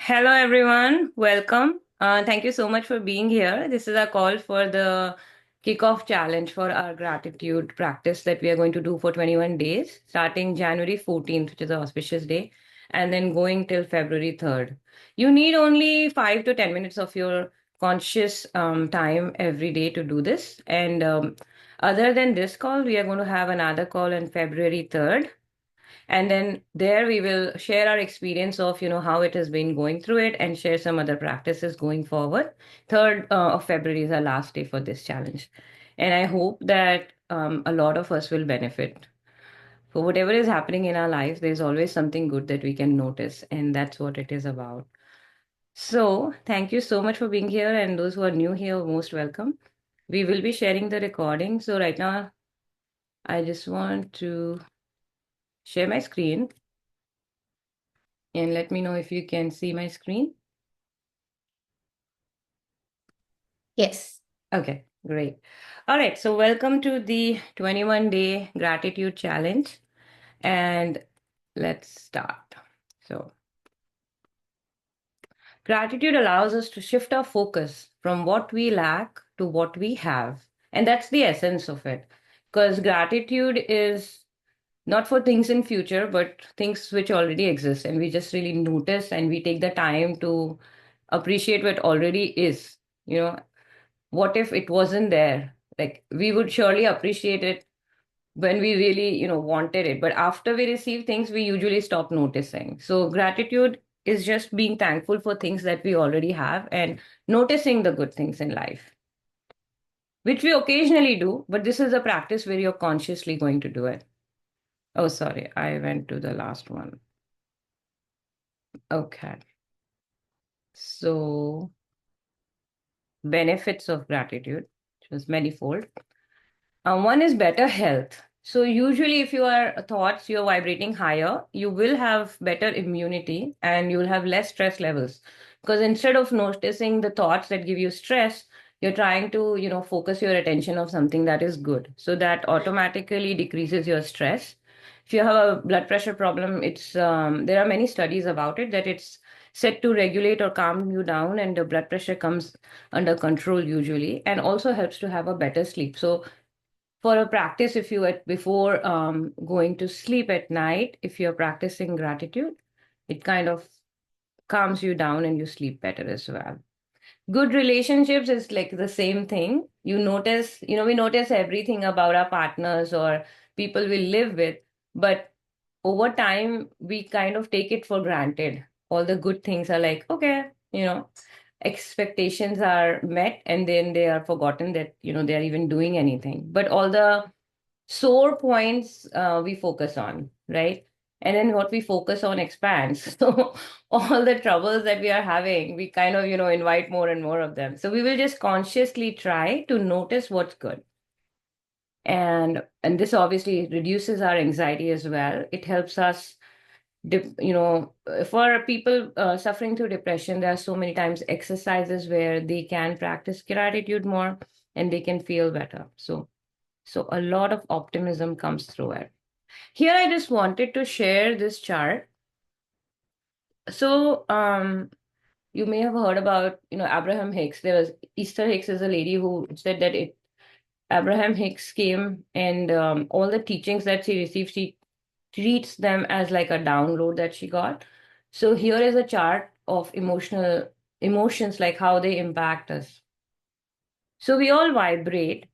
Hello, everyone. Welcome. Thank you so much for being here. This is our call for the kickoff challenge for our gratitude practice that we are going to do for 21 days, starting January 14th, which is an auspicious day, and then going till February 3rd. You need only 5 to 10 minutes of your conscious time every day to do this. And other than this call, we are going to have another call on February 3rd, and then there we will share our experience of how it has been going through it and share some other practices going forward. 3rd of February is our last day for this challenge, and I hope that a lot of us will benefit. For whatever is happening in our life, there's always something good that we can notice, and that's what it is about. So thank you so much for being here, and those who are new here, most welcome. We will be sharing the recording. So right now I just want to share my screen and let me know if you can see my screen. Yes. Okay, great. All right, so welcome to the 21-day gratitude challenge, and let's start. So, gratitude allows us to shift our focus from what we lack to what we have. And that's the essence of it. Because gratitude is not for things in future, but things which already exist. And we just really notice and we take the time to appreciate what already is. You know, what if it wasn't there? Like we would surely appreciate it when we really wanted it, but after we receive things we usually stop noticing. So gratitude is just being thankful for things that we already have and noticing the good things in life, which we occasionally do, but this is a practice where you're consciously going to do it. Oh, sorry, I went to the last one. Okay, so benefits of gratitude, which was manifold. One is better health. So usually if your thoughts, you're vibrating higher, you will have better immunity and you will have less stress levels. Because instead of noticing the thoughts that give you stress, you're trying to, focus your attention of something that is good. So that automatically decreases your stress. If you have a blood pressure problem, it's there are many studies about it that it's set to regulate or calm you down, and the blood pressure comes under control usually, and also helps to have a better sleep. So for a practice, if you at before going to sleep at night, if you're practicing gratitude, it kind of calms you down and you sleep better as well. Good relationships is like the same thing. You notice, we notice everything about our partners or people we live with, but over time we kind of take it for granted. All the good things are like, okay, expectations are met, and then they are forgotten that they are even doing anything. But all the sore points we focus on, right? And then what we focus on expands. So all the troubles that we are having, we kind of, invite more and more of them. So we will just consciously try to notice what's good. And this obviously reduces our anxiety as well. It helps us, for people suffering through depression, there are so many times exercises where they can practice gratitude more and they can feel better. So a lot of optimism comes through it. Here, I just wanted to share this chart. So, you may have heard about, Abraham Hicks. There was Easter Hicks is a lady who said that Abraham Hicks came and all the teachings that she received, she treats them as like a download that she got. So here is a chart of emotions, like how they impact us. So we all vibrate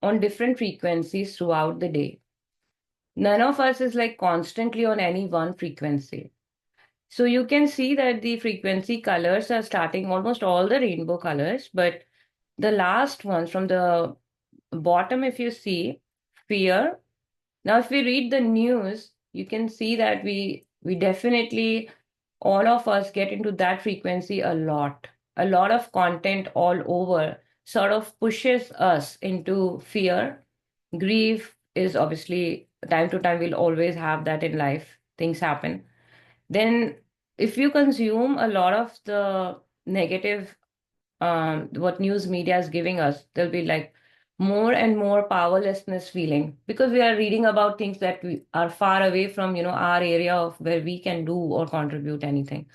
on different frequencies throughout the day. None of us is like constantly on any one frequency. So you can see that the frequency colors are starting almost all the rainbow colors, but the last ones from the bottom, if you see, fear. Now, if we read the news, you can see that we definitely, all of us get into that frequency a lot. A lot of content all over sort of pushes us into fear. Grief is obviously time to time, we'll always have that in life. Things happen. Then, if you consume a lot of the negative, what news media is giving us, there'll be like more and more powerlessness feeling because we are reading about things that we are far away from, our area of where we can do or contribute anything.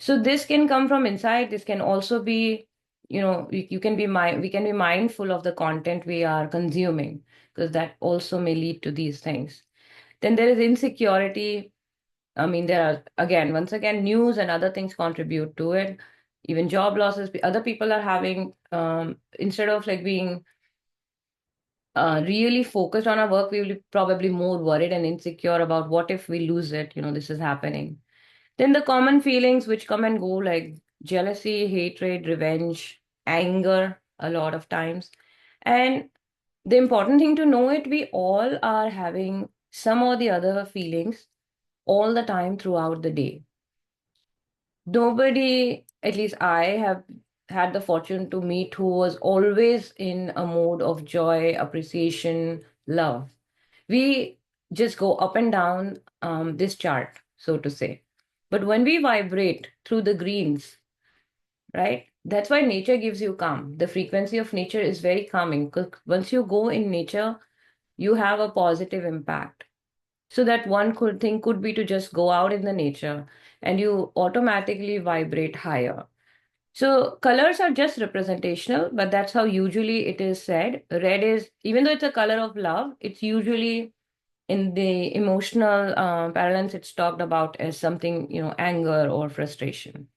So this can come from inside. This can also be, you can be we can be mindful of the content we are consuming, because that also may lead to these things. Then there is insecurity. I mean, there are, again, once again, news and other things contribute to it. Even job losses, other people are having, instead of like being really focused on our work, we will be probably more worried and insecure about what if we lose it, this is happening. Then the common feelings which come and go, like jealousy, hatred, revenge, anger, a lot of times. And the important thing to know it, we all are having some or the other feelings all the time throughout the day. Nobody, at least I have had the fortune to meet, who was always in a mode of joy, appreciation, love. We just go up and down this chart, so to say. But when we vibrate through the greens, right? That's why nature gives you calm. The frequency of nature is very calming, because once you go in nature, you have a positive impact. So that one could thing could be to just go out in the nature and you automatically vibrate higher. So colors are just representational, but that's how usually it is said. Red is, even though it's a color of love, it's usually in the emotional parlance, it's talked about as something, anger or frustration.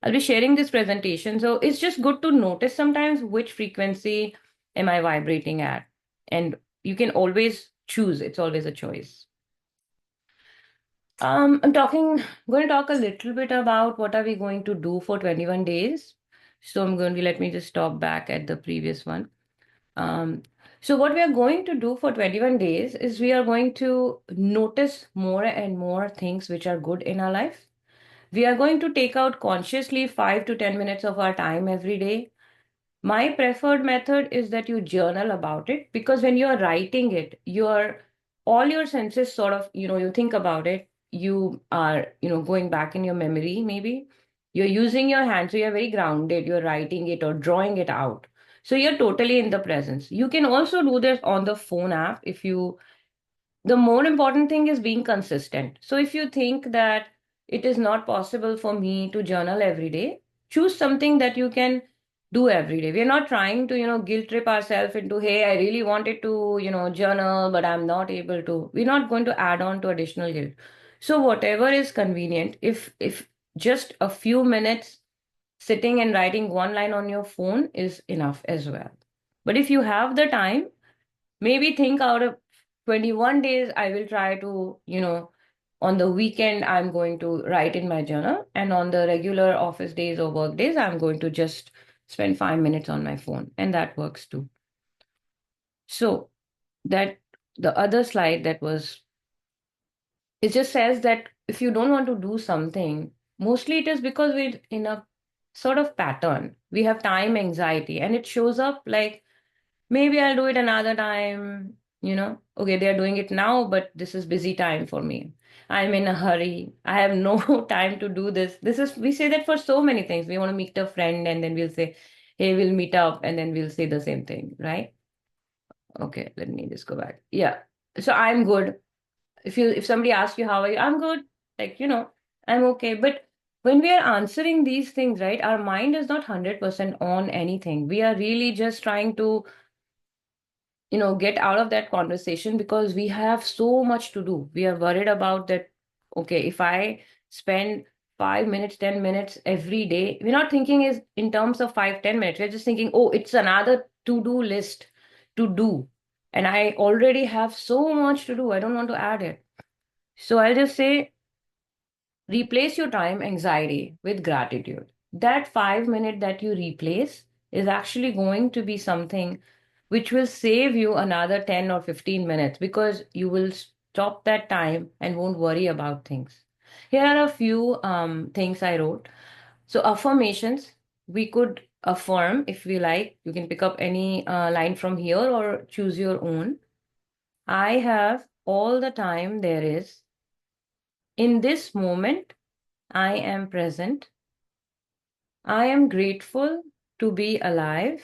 I'll be sharing this presentation. So it's just good to notice sometimes which frequency am I vibrating at. And you can always choose, it's always a choice. Going to talk a little bit about what are we going to do for 21 days. So let me just stop back at the previous one. Um, so what we are going to do for 21 days is we are going to notice more and more things which are good in our life. We are going to take out consciously 5 to 10 minutes of our time every day. My preferred method is that you journal about it, because when you're writing it, all your senses sort of, you think about it, you are, going back in your memory, maybe. You're using your hands, so you're very grounded, you're writing it or drawing it out. So you're totally in the presence. You can also do this on the phone app if you the more important thing is being consistent. So if you think that it is not possible for me to journal every day, choose something that you can do every day. We're not trying to, guilt trip ourselves into, hey, I really wanted to, journal, but I'm not able to. We're not going to add on to additional guilt. So whatever is convenient, if just a few minutes sitting and writing one line on your phone is enough as well. But if you have the time, maybe think out of 21 days, I will try to, on the weekend, I'm going to write in my journal. And on the regular office days or work days, I'm going to just spend 5 minutes on my phone. And that works too. So that the other slide that was, it just says that if you don't want to do something, mostly it is because we're in a sort of pattern. We have time anxiety, and it shows up like, maybe I'll do it another time, Okay, they're doing it now, but this is busy time for me. I'm in a hurry. I have no time to do this. We say that for so many things. We want to meet a friend and then we'll say, hey, we'll meet up, and then we'll say the same thing, right? Okay, let me just go back. Yeah. So I'm good. If somebody asks you, how are you? I'm good. Like, I'm okay. But when we are answering these things, right, our mind is not 100% on anything. We are really just trying to get out of that conversation, because we have so much to do. We are worried about that. Okay, if I spend 5 minutes, 10 minutes every day, we're not thinking is in terms of 5, 10 minutes. We're just thinking, oh, it's another to-do list to do. And I already have so much to do. I don't want to add it. So I'll just say, replace your time anxiety with gratitude. That 5 minute that you replace is actually going to be something which will save you another 10 or 15 minutes, because you will stop that time and won't worry about things. Here are a few things I wrote. So, affirmations, we could affirm if we like. You can pick up any line from here or choose your own. I have all the time there is. In this moment, I am present. I am grateful to be alive.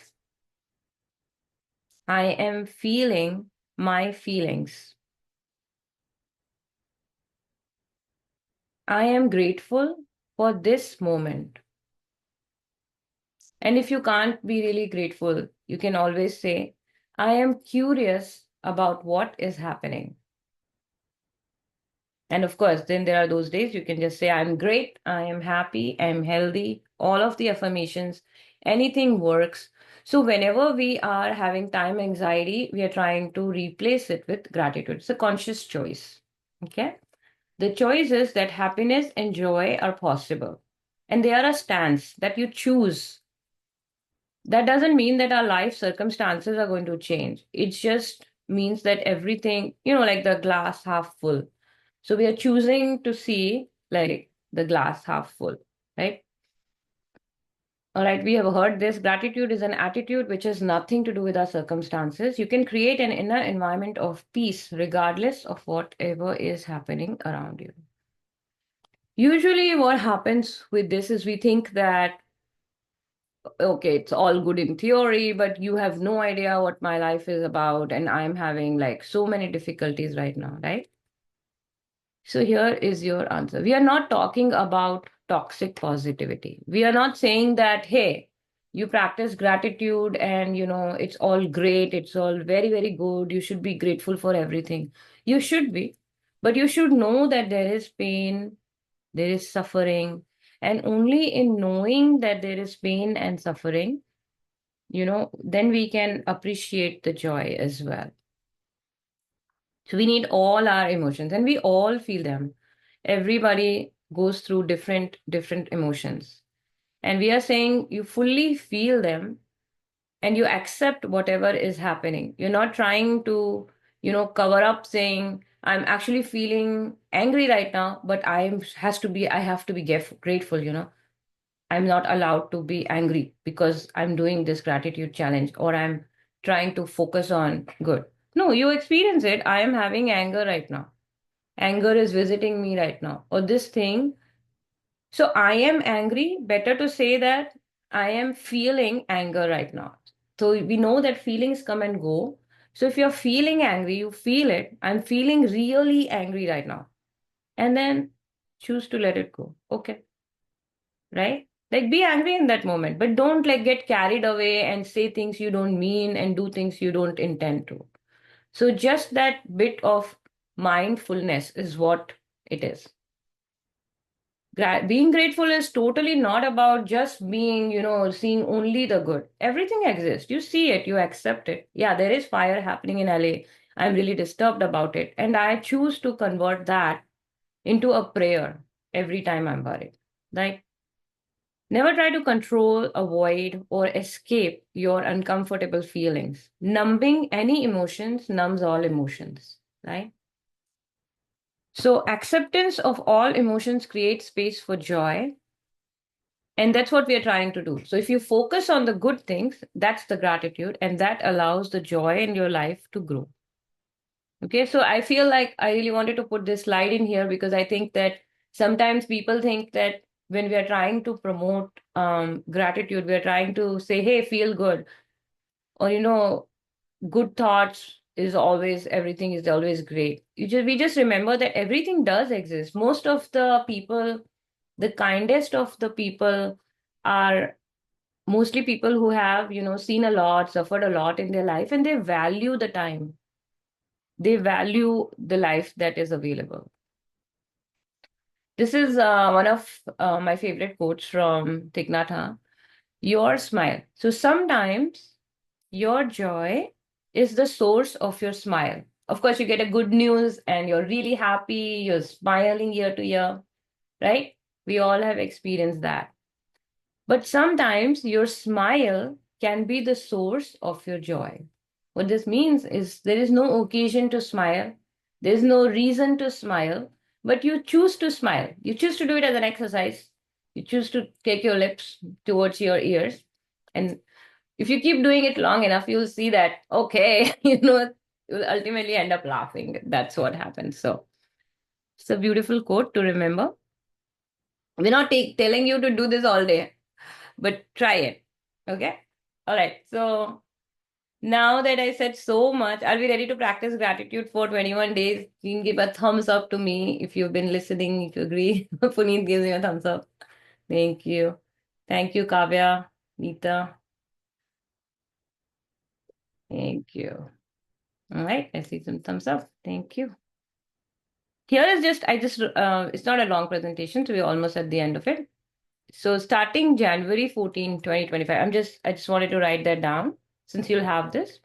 I am feeling my feelings. I am grateful for this moment. And if you can't be really grateful, you can always say, I am curious about what is happening. And of course, then there are those days you can just say, I'm great, I am happy, I'm healthy, all of the affirmations, anything works. So, whenever we are having time anxiety, we are trying to replace it with gratitude. It's a conscious choice. Okay. The choice is that happiness and joy are possible. And they are a stance that you choose. That doesn't mean that our life circumstances are going to change. It just means that everything, like the glass half full. So we are choosing to see like the glass half full, right? All right, we have heard this. Gratitude is an attitude which has nothing to do with our circumstances. You can create an inner environment of peace regardless of whatever is happening around you. Usually, what happens with this is we think that, okay, it's all good in theory, but you have no idea what my life is about, and I'm having like so many difficulties right now, right? So here is your answer. We are not talking about toxic positivity. We are not saying that, hey, you practice gratitude and it's all great, it's all very, very good. You should be grateful for everything. You should be, but you should know that there is pain, there is suffering, and only in knowing that there is pain and suffering, then we can appreciate the joy as well. So we need all our emotions and we all feel them. Everybody goes through different emotions. And we are saying you fully feel them and you accept whatever is happening. You're not trying to, cover up saying, I'm actually feeling angry right now, but I have to be grateful. I'm not allowed to be angry because I'm doing this gratitude challenge or I'm trying to focus on good. No, you experience it. I am having anger right now. Anger is visiting me right now. Or this thing. So I am angry. Better to say that I am feeling anger right now. So we know that feelings come and go. So if you're feeling angry, you feel it. I'm feeling really angry right now. And then choose to let it go. Okay, right? Like be angry in that moment, but don't like get carried away and say things you don't mean and do things you don't intend to. So just that bit of mindfulness is what it is. Being grateful is totally not about just being, seeing only the good. Everything exists. You see it, you accept it. Yeah, there is fire happening in LA. I'm really disturbed about it. And I choose to convert that into a prayer every time I'm worried. Like, never try to control, avoid, or escape your uncomfortable feelings. Numbing any emotions numbs all emotions, right? So, acceptance of all emotions creates space for joy. And that's what we are trying to do. So, if you focus on the good things, that's the gratitude, and that allows the joy in your life to grow. Okay, so I feel like I really wanted to put this slide in here because I think that sometimes people think that when we are trying to promote gratitude, we are trying to say, hey, feel good, or good thoughts is always everything is always great. We just remember that everything does exist. Most of the people, the kindest of the people are mostly people who have, seen a lot, suffered a lot in their life, and they value the time. They value the life that is available. This is one of my favorite quotes from Thich Nhat Hanh. Your smile. So sometimes your joy is the source of your smile. Of course, you get a good news and you're really happy, you're smiling year to year, right? We all have experienced that. But sometimes your smile can be the source of your joy. What this means is there is no occasion to smile, there's no reason to smile, but you choose to smile. You choose to do it as an exercise. You choose to take your lips towards your ears. And if you keep doing it long enough, you'll see that, okay, you'll ultimately end up laughing. That's what happens. So it's a beautiful quote to remember. We're not telling you to do this all day, but try it. Okay. All right. So Now that I said so much, I'll be ready to practice gratitude for 21 days. You can give a thumbs up to me if you've been listening, if you agree. Puneet gives me a thumbs up. Thank you. Thank you, Kavya, Neeta. Thank you. All right, I see some thumbs up. Thank you. Here is just, it's not a long presentation, so we're almost at the end of it. So starting January 14, 2025, I just wanted to write that down since you'll have this.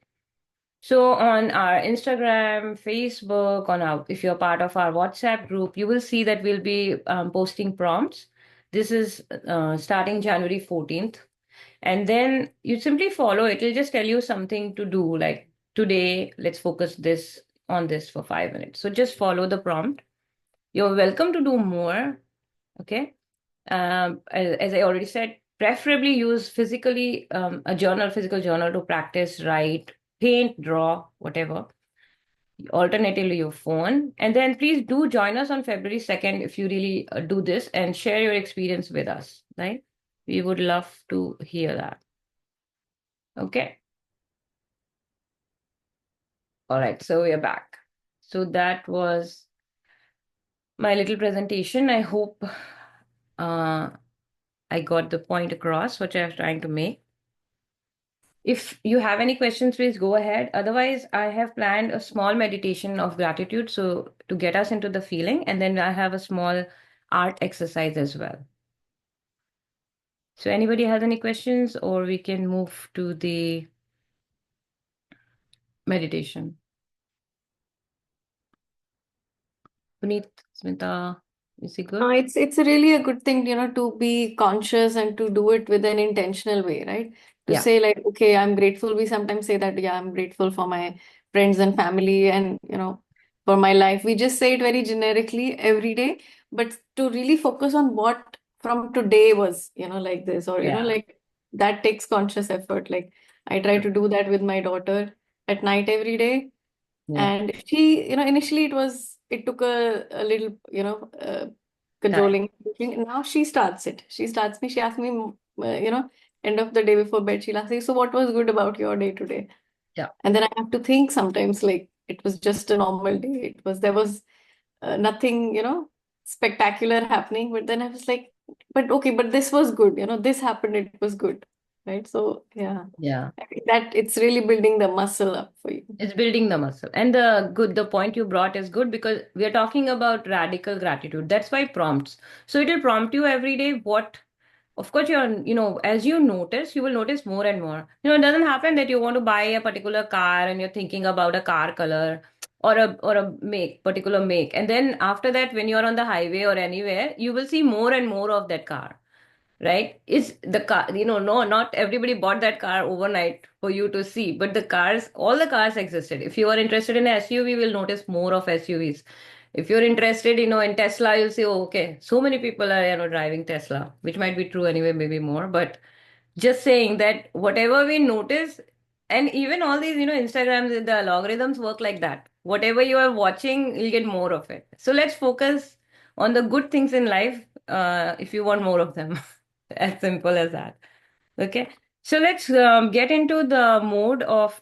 So on our Instagram, Facebook, if you're part of our WhatsApp group, you will see that we'll be posting prompts. This is starting January 14th. And then you simply follow it. It'll just tell you something to do, like today, let's focus this on this for 5 minutes. So just follow the prompt. You're welcome to do more. Okay. As I already said, preferably use physical journal to practice, write, paint, draw, whatever. Alternatively, your phone. And then please do join us on February 2nd if you really do this and share your experience with us, right? We would love to hear that. Okay. All right. So we are back. So that was my little presentation. I hope I got the point across, which I was trying to make. If you have any questions, please go ahead. Otherwise, I have planned a small meditation of gratitude so to get us into the feeling, and then I have a small art exercise as well. So anybody has any questions, or we can move to the meditation. Puneet, Smita, is it good? It's really a good thing, to be conscious and to do it with an intentional way, right? To Yeah, say like, okay, I'm grateful. We sometimes say that, yeah, I'm grateful for my friends and family and, for my life. We just say it very generically every day, but to really focus on what from today was, like this, or, yeah, like that takes conscious effort. Like I try to do that with my daughter at night every day. yeah. And she, initially it took a little, Time. cajoling. Now she starts it. She starts me. She asks me, end of the day before bed, she'll ask me, so what was good about your day today? Yeah, And then I have to think sometimes like it was just a normal day. There was nothing, spectacular happening. But then I was like, but okay, but this was good. This happened. It was good. Right. So yeah, yeah. I think that it's really building the muscle up for you. It's building the muscle. And the point you brought is good because we are talking about radical gratitude. That's why prompts. So it will prompt you every day what, of course, as you notice, you will notice more and more. It doesn't happen that you want to buy a particular car and you're thinking about a car color or a particular make. And then after that, when you're on the highway or anywhere, you will see more and more of that car, right? Is the car, no, not everybody bought that car overnight for you to see, but all the cars existed. If you are interested in SUV, will notice more of SUVs. If you're interested, in Tesla, you'll say, oh, okay, so many people are, driving Tesla, which might be true anyway, maybe more, but just saying that whatever we notice, and even all these, Instagrams, the algorithms work like that. Whatever you are watching, you'll get more of it. So let's focus on the good things in life, if you want more of them. As simple as that. Okay. So let's get into the mode of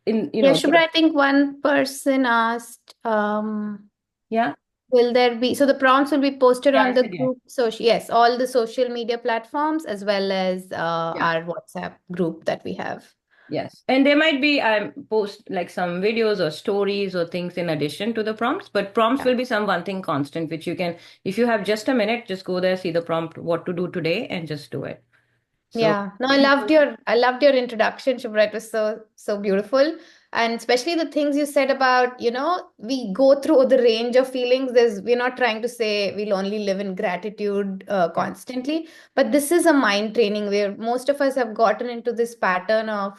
in Yeah, sort Shubhra, of I think one person asked, yeah, will there be, so the prompts will be posted yeah, on I the said yes. group. So yes, all the social media platforms as well as Yeah. our WhatsApp group that we have. Yes. And there might be post like some videos or stories or things in addition to the prompts, but prompts Yeah. will be some one thing constant, which you can, if you have just a minute, just go there, see the prompt, what to do today, and just do it. So Yeah, no, I loved your introduction, Shubhra. It was so beautiful. And especially the things you said about, we go through the range of feelings. We're not trying to say we'll only live in gratitude yeah, constantly, but this is a mind training where most of us have gotten into this pattern of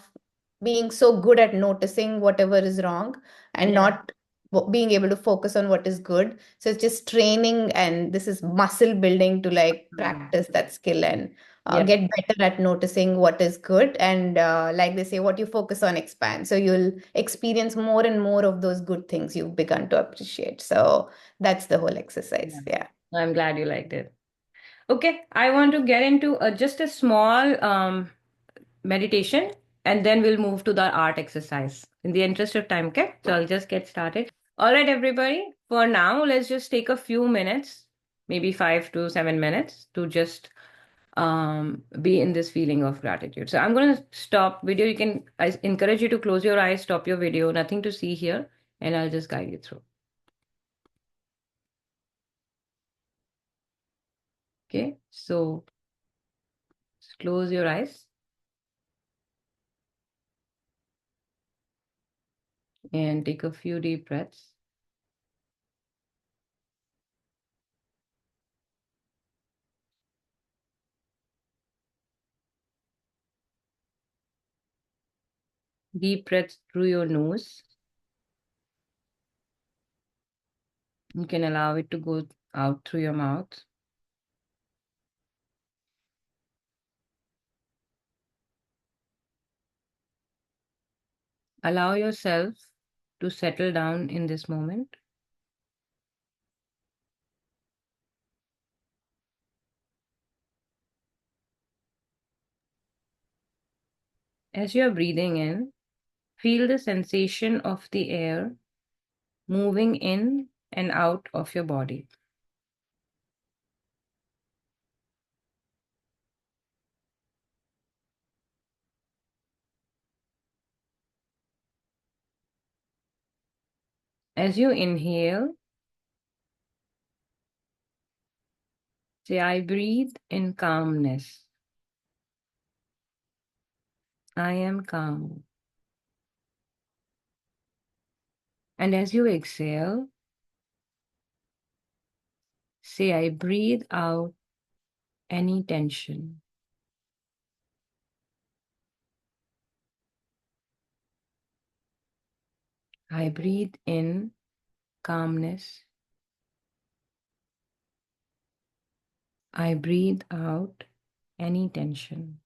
being so good at noticing whatever is wrong and yeah, not being able to focus on what is good. So it's just training, and this is muscle building to like mm, practice that skill and yeah, get better at noticing what is good. And like they say, what you focus on expands. So you'll experience more and more of those good things you've begun to appreciate. So that's the whole yeah. exercise. Yeah. I'm glad you liked it. Okay, I want to get into just a small meditation. and then we'll move to the art exercise in the interest of time. Okay, so I'll just get started. All right, everybody, for now let's just take a few minutes, maybe 5 to 7 minutes, to just be in this feeling of gratitude. So I'm going to stop video. I encourage you to close your eyes, stop your video, nothing to see here, and I'll just guide you through. Okay, so close your eyes and take a few deep breaths. Deep breaths through your nose. You can allow it to go out through your mouth. Allow yourself to settle down in this moment. As you are breathing in, feel the sensation of the air moving in and out of your body. As you inhale, say, I breathe in calmness. I am calm. And as you exhale, say, I breathe out any tension. I breathe in calmness. I breathe out any tension.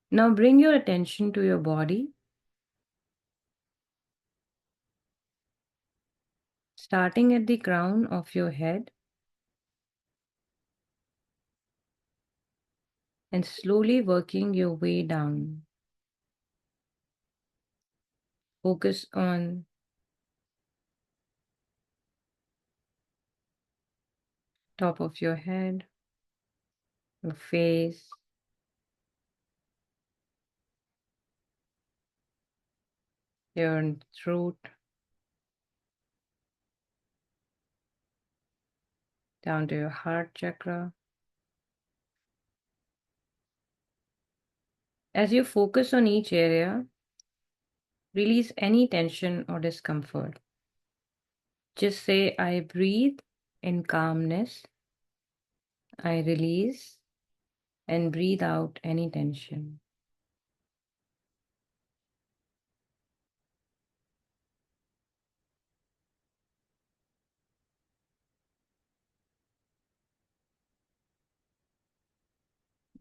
Now bring your attention to your body, starting at the crown of your head and slowly working your way down. Focus on top of your head, your face, your throat, down to your heart chakra. As you focus on each area, release any tension or discomfort. Just say, I breathe in calmness. I release and breathe out any tension.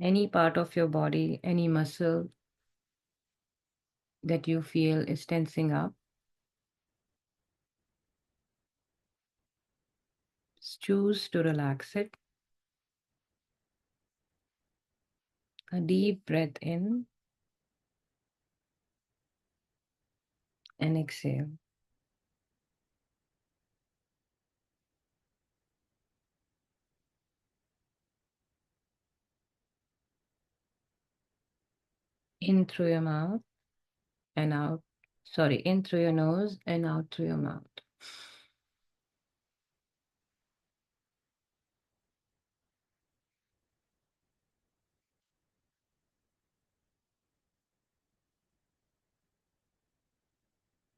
Any part of your body, any muscle that you feel is tensing up, just choose to relax it. A deep breath in and exhale. In through your mouth and out. Sorry, in through your nose and out through your mouth.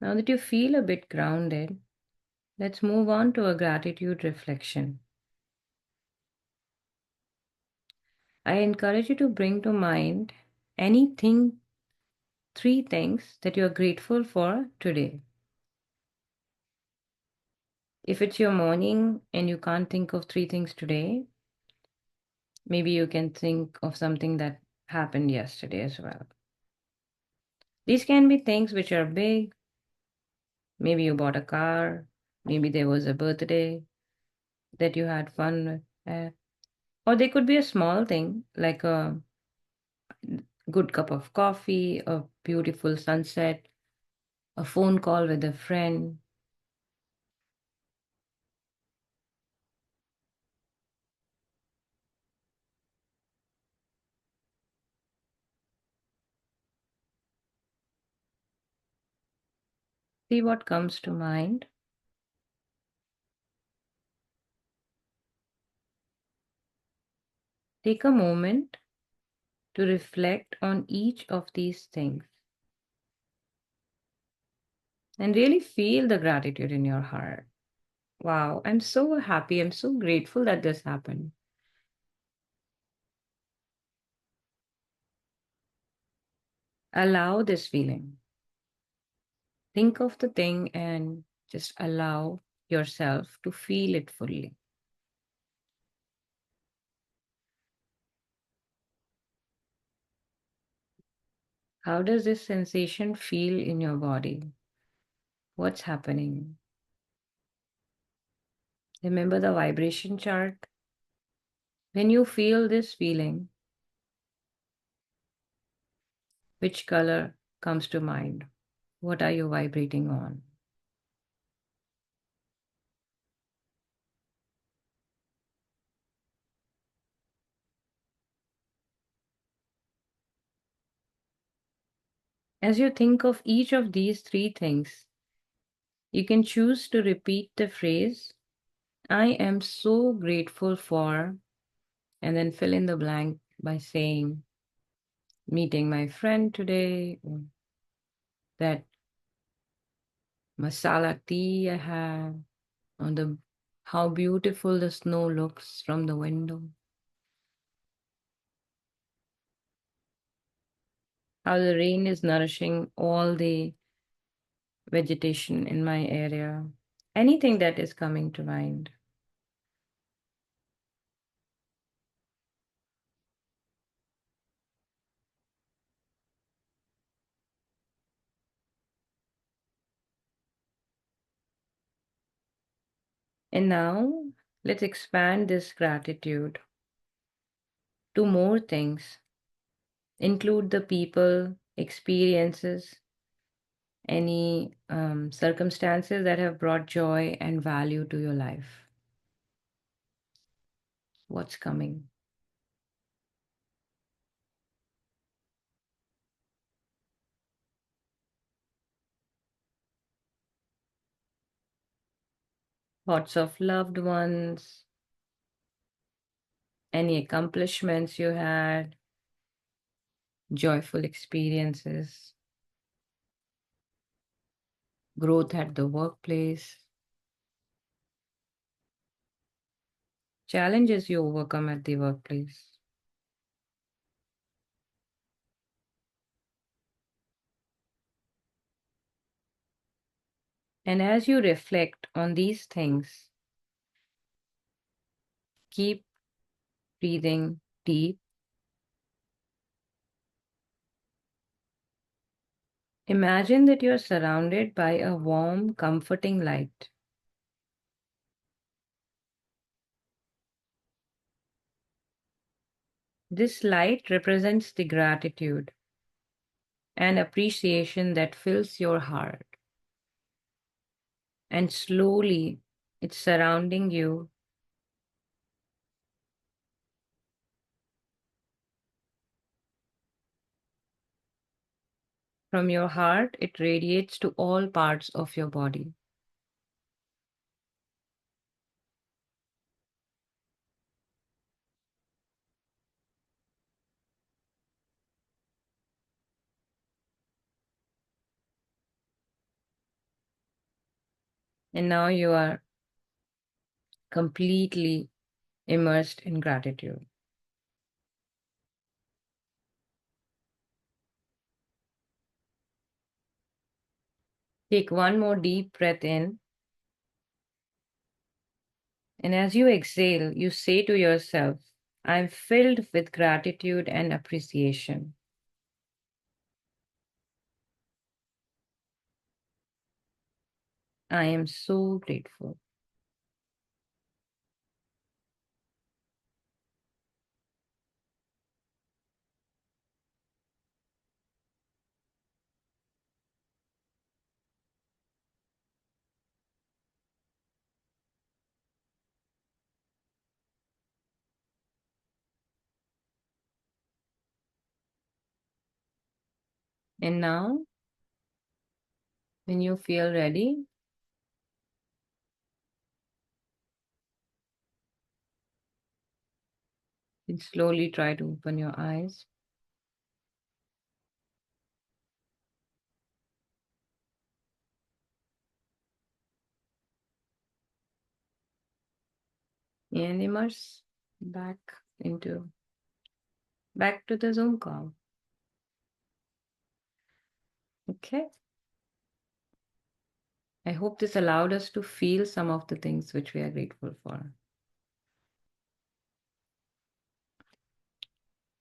Now that you feel a bit grounded, let's move on to a gratitude reflection. I encourage you to bring to mind anything, 3 things that you're grateful for today. If it's your morning and you can't think of 3 things today, maybe you can think of something that happened yesterday as well. These can be things which are big. Maybe you bought a car, maybe there was a birthday that you had fun at, Or they could be a small thing like a good cup of coffee, a beautiful sunset, a phone call with a friend. See what comes to mind. Take a moment to reflect on each of these things and really feel the gratitude in your heart. Wow, I'm so happy. I'm so grateful that this happened. Allow this feeling. Think of the thing and just allow yourself to feel it fully. How does this sensation feel in your body? What's happening? Remember the vibration chart? When you feel this feeling, which color comes to mind? What are you vibrating on? As you think of each of these three things, you can choose to repeat the phrase, I am so grateful for, and then fill in the blank by saying, meeting my friend today, or that masala tea I had, or the how beautiful the snow looks from the window, how the rain is nourishing all the vegetation in my area, anything that is coming to mind. And now let's expand this gratitude to more things, include the people, experiences, any circumstances that have brought joy and value to your life. What's coming? Thoughts of loved ones, any accomplishments you had, joyful experiences, growth at the workplace, challenges you overcome at the workplace. And as you reflect on these things, keep breathing deep. Imagine that you're surrounded by a warm, comforting light. This light represents the gratitude and appreciation that fills your heart. And slowly, it's surrounding you. From your heart, it radiates to all parts of your body. And now you are completely immersed in gratitude. Take one more deep breath in. And as you exhale, you say to yourself, I'm filled with gratitude and appreciation. I am so grateful. And now, when you feel ready, you slowly try to open your eyes. And immerse back into back to the Zoom call. Okay. I hope this allowed us to feel some of the things which we are grateful for.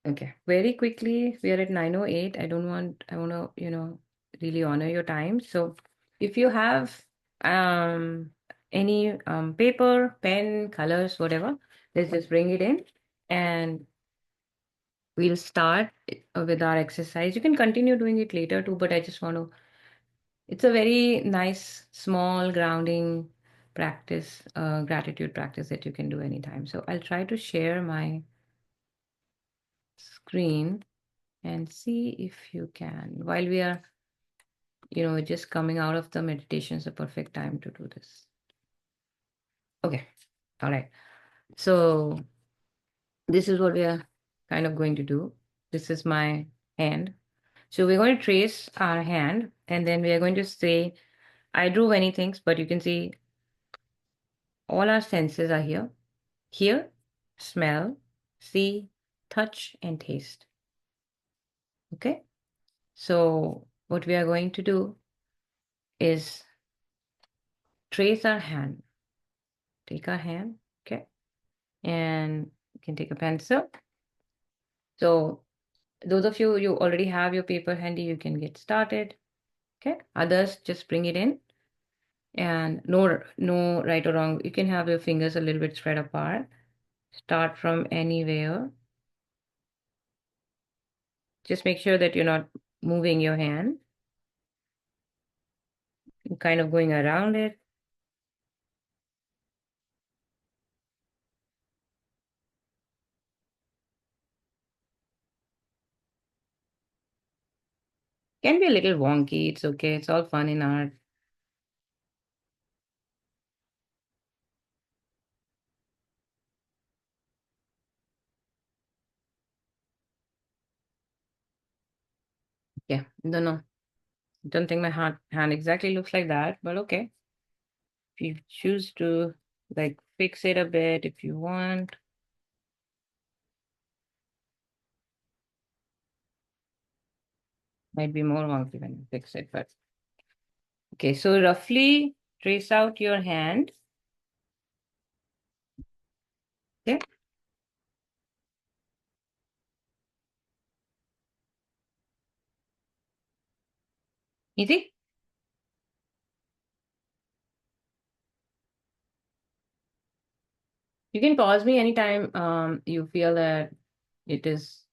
Okay. Very quickly, we are at 9:08. I want to, really honor your time. So if you have um any paper, pen, colors, whatever, let's just bring it in and we'll start with our exercise. You can continue doing it later too, but I just want to, it's a very nice, small, grounding practice, gratitude practice that you can do anytime. So I'll try to share my screen and see if you can. While we are, just coming out of the meditation is a perfect time to do this. Okay. All right. So this is what we are kind of going to do. This is my hand. So we're going to trace our hand and then we are going to say, I drew many things, but you can see all our senses are here. Hear, smell, see, touch, and taste. Okay. So what we are going to do is trace our hand. Take our hand. Okay. And you can take a pencil. So those of you, you already have your paper handy, you can get started. Okay. Others, just bring it in. And no right or wrong. You can have your fingers a little bit spread apart. Start from anywhere. Just make sure that you're not moving your hand. You're kind of going around it. Can be a little wonky. It's okay. It's all fun in art. Yeah. Don't know. Don't think my hand exactly looks like that, but okay. If you choose to like fix it a bit if you want. Might be more wonky when you fix it, but okay. So roughly trace out your hand. Okay. Easy. You can pause me anytime you feel that it is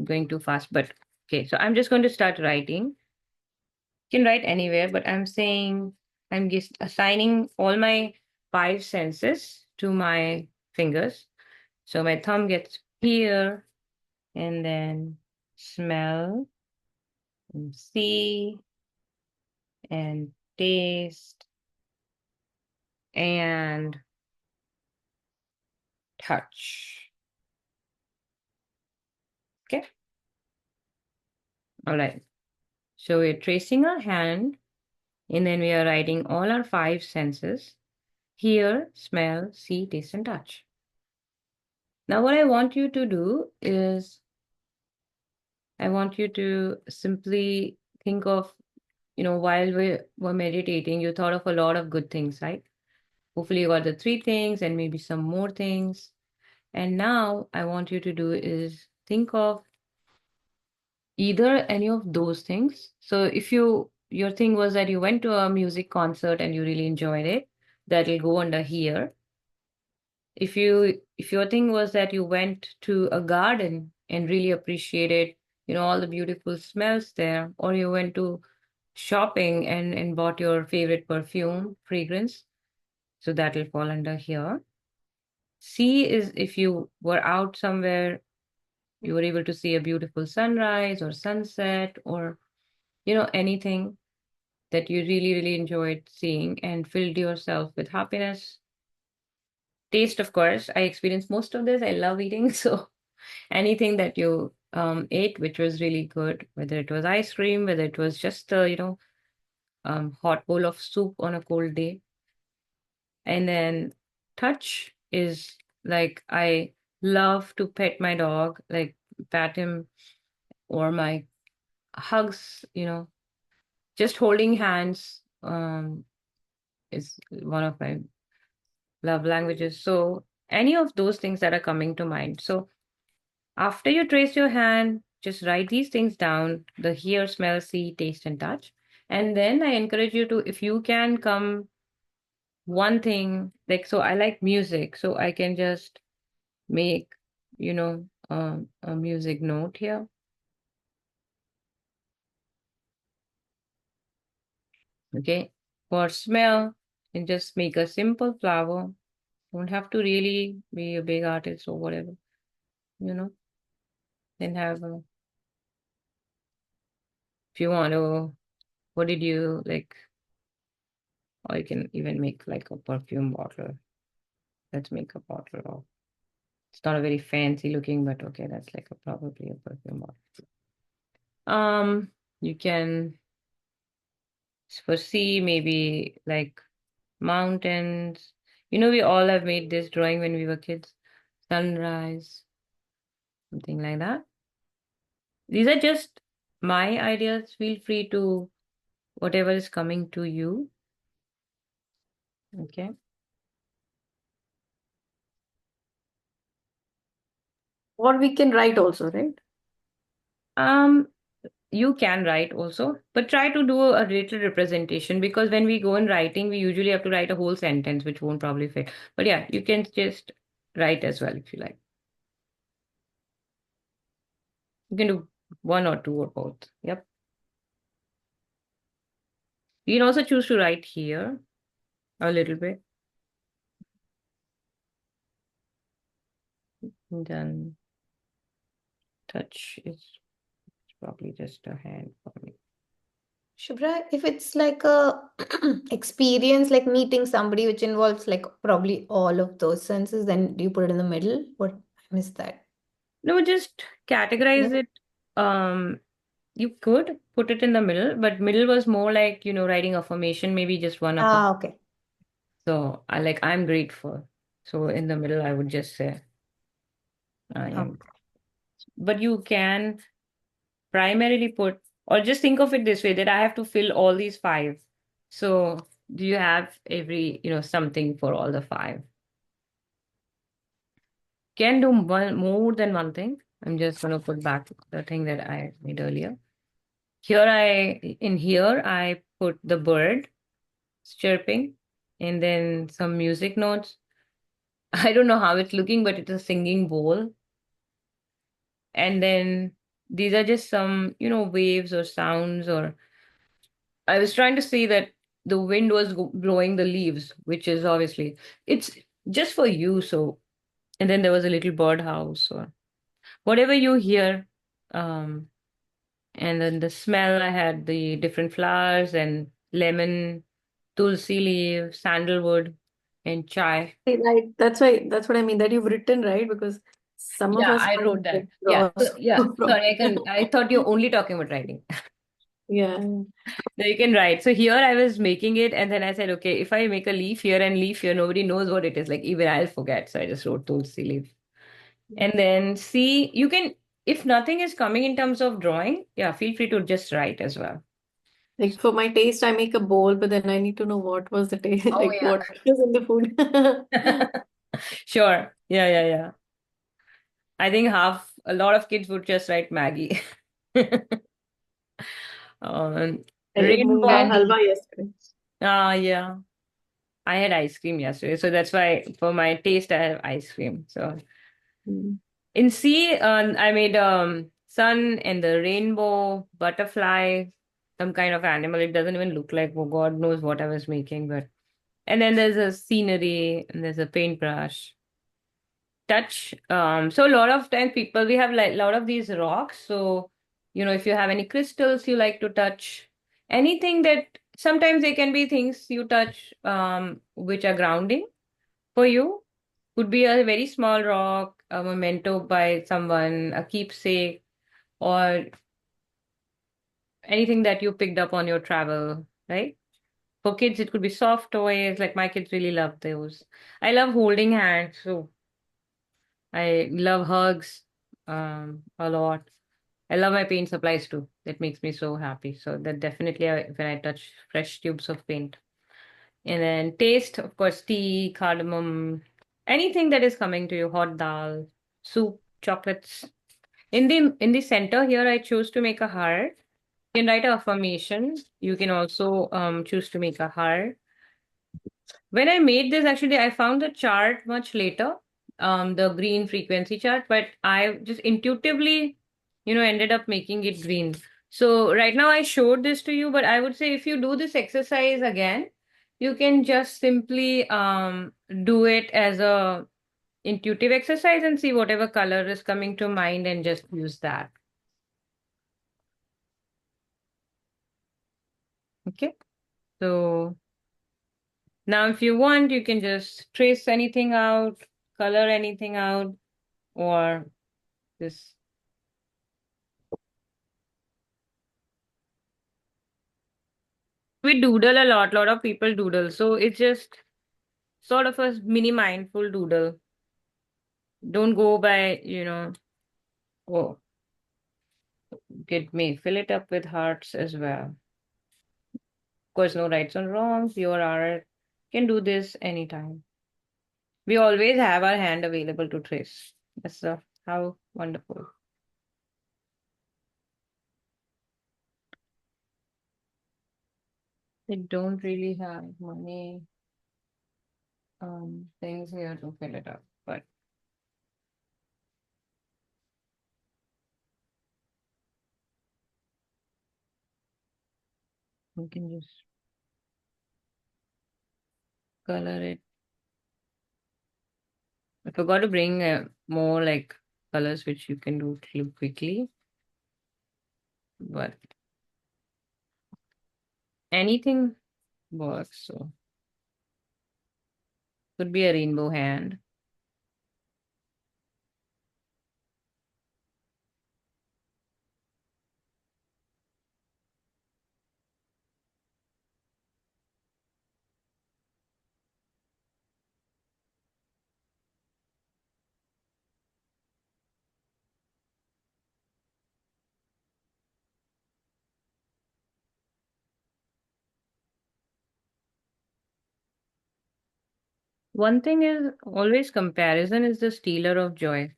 going too fast. But okay, so I'm just going to start writing. You can write anywhere, but I'm saying I'm just assigning all my five senses to my fingers. So my thumb gets here, and then smell, and see, and taste, and touch. Okay. All right. So we're tracing our hand, and then we are writing all our five senses: hear, smell, see, taste, and touch. Now, what I want you to do is I want you to simply think of, while we were meditating, you thought of a lot of good things, right? Hopefully, you got the three things and maybe some more things. And now, I want you to do is think of either any of those things. So, if your thing was that you went to a music concert and you really enjoyed it, that'll go under here. If your thing was that you went to a garden and really appreciated, all the beautiful smells there, or you went to shopping and bought your favorite perfume fragrance, so that'll fall under here. C is if you were out somewhere, you were able to see a beautiful sunrise or sunset, or anything that you really, really enjoyed seeing and filled yourself with happiness. Taste, of course. I experienced most of this. I love eating. So anything that you ate, which was really good, whether it was ice cream, whether it was just a, hot bowl of soup on a cold day. And then touch is like I love to pet my dog, like pat him, or my hugs, just holding hands is one of my love languages. So any of those things that are coming to mind. So after you trace your hand, just write these things down: the hear, smell, see, taste, and touch. And then I encourage you to, if you can come one thing, like, so I like music, so I can just make, a music note here. Okay. For smell, and just make a simple flower. Don't have to really be a big artist or whatever, you know. Then have a, if you want to, what did you like? Or you can even make like a perfume bottle. Let's make a bottle of. It's not a very fancy looking, but okay, that's like a probably a perfume bottle. You can foresee maybe like mountains. We all have made this drawing when we were kids. Sunrise, something like that. These are just my ideas. Feel free to whatever is coming to you. Okay. Or we can write also, right? Um, you can write also, but try to do a little representation, because when we go in writing, we usually have to write a whole sentence, which won't probably fit. But yeah, you can just write as well if you like. You can do one or two or both. Yep. You can also choose to write here a little bit. And then touch is probably just a hand for me. Shubhra, if it's like a experience, like meeting somebody, which involves like probably all of those senses, then do you put it in the middle? What? I missed that. No, just categorize Yeah. it. You could put it in the middle, but middle was more like, writing affirmation, maybe just one affirmation. Ah, okay. So I'm grateful. So in the middle, I would just say I am. Okay. But you can primarily put, or just think of it this way, that I have to fill all these five. So do you have every, something for all the five? Can do one more than one thing. I'm just gonna put back the thing that I made earlier. In here I put the bird chirping, and then some music notes. I don't know how it's looking, but it's a singing bowl. And then these are just some, waves or sounds. Or I was trying to say that the wind was blowing the leaves, which is obviously it's just for you. So, and then there was a little birdhouse or whatever you hear. Um, and then the smell, I had the different flowers and lemon, tulsi leaf, sandalwood, and chai. Right. That's what I mean, that you've written, right? Because some of Yeah, us I might wrote that. get Yeah. So, lost yeah. from. Sorry, I thought you're only talking about writing. Yeah. No, you can write. So here I was making it, and then I said, okay, if I make a leaf here and leaf here, nobody knows what it is. Like even I'll forget. So I just wrote tulsi leaf. And then see, you can, if nothing is coming in terms of drawing, yeah, feel free to just write as well. Like for my taste, I make a bowl, but then I need to know what was the taste, Oh, like what was in the food. yeah. Sure. Yeah, yeah, yeah. I think a lot of kids would just write Maggie. um, I ate moong dal Rainbow. halwa yesterday. Ah, yeah. I had ice cream yesterday, so that's why for my taste I have ice cream. So Mm. in C, I made sun and the rainbow, butterfly, some kind of animal. It doesn't even look like, oh, God knows what I was making, but and then there's a scenery and there's a paintbrush. Touch. So a lot of times people, we have like a lot of these rocks. So if you have any crystals you like to touch, anything that sometimes they can be things you touch which are grounding for you. Could be a very small rock, a memento by someone, a keepsake, or anything that you picked up on your travel, right? For kids, it could be soft toys. Like my kids really love those. I love holding hands, so I love hugs a lot. I love my paint supplies too. That makes me so happy. So that definitely when I touch fresh tubes of paint. And then taste, of course, tea, cardamom, anything that is coming to you, hot dal, soup, chocolates. In the center here, I chose to make a heart. You can write an affirmation. You can also choose to make a heart. When I made this, actually, I found the chart much later, the green frequency chart, but I just intuitively, ended up making it green. So right now I showed this to you, but I would say if you do this exercise again, you can just simply do it as a intuitive exercise and see whatever color is coming to mind and just use that. Okay. So now if you want, you can just trace anything out, color anything out, or just we doodle a lot of people doodle. So it's just sort of a mini mindful doodle. Don't go by, oh, get me, fill it up with hearts as well. Of course, no rights or wrongs, pure art. Can do this anytime. We always have our hand available to trace. That's how wonderful. They don't really have money things here to fill it up, but we can just color it. I forgot to bring more like colors which you can do quickly, but anything works. So could be a rainbow hand. One thing is always comparison is the stealer of joy.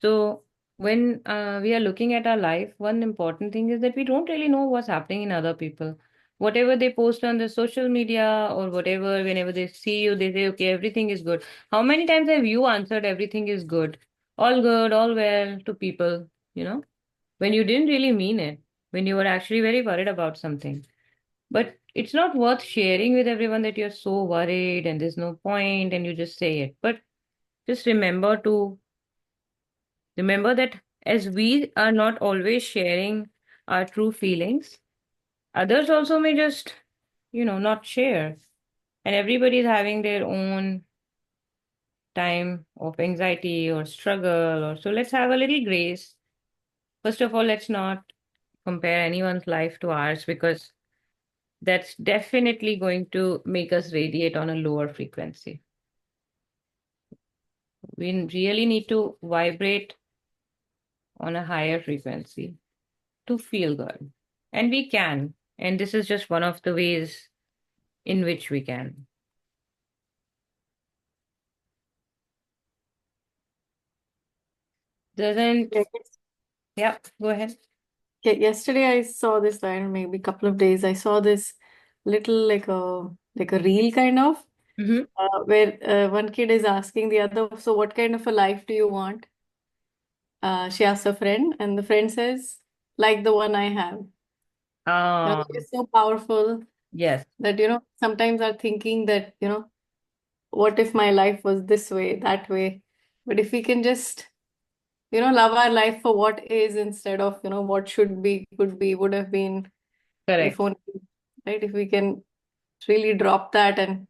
So when we are looking at our life, one important thing is that we don't really know what's happening in other people. Whatever they post on the social media or whatever, whenever they see you, they say, okay, everything is good. How many times have you answered everything is good, all well to people, when you didn't really mean it, when you were actually very worried about something? But it's not worth sharing with everyone that you're so worried and there's no point and you just say it. But just remember that as we are not always sharing our true feelings, others also may just, not share. And everybody is having their own time of anxiety or struggle. Or so let's have a little grace. First of all, let's not compare anyone's life to ours because that's definitely going to make us radiate on a lower frequency. We really need to vibrate on a higher frequency to feel good. And we can. And this is just one of the ways in which we can. Doesn't, Yeah, yeah, go ahead. yesterday I saw this, I don't know, maybe a couple of days, I saw this little like a reel kind of Mm-hmm. where one kid is asking the other, so what kind of a life do you want? She asks a friend, and the friend says, like the one I have. It's so powerful Yes. that, sometimes are thinking that, what if my life was this way, that way? But if we can just love our life for what is instead of, what should be, could be, would have been, if Correct. only, right? If we can really drop that. And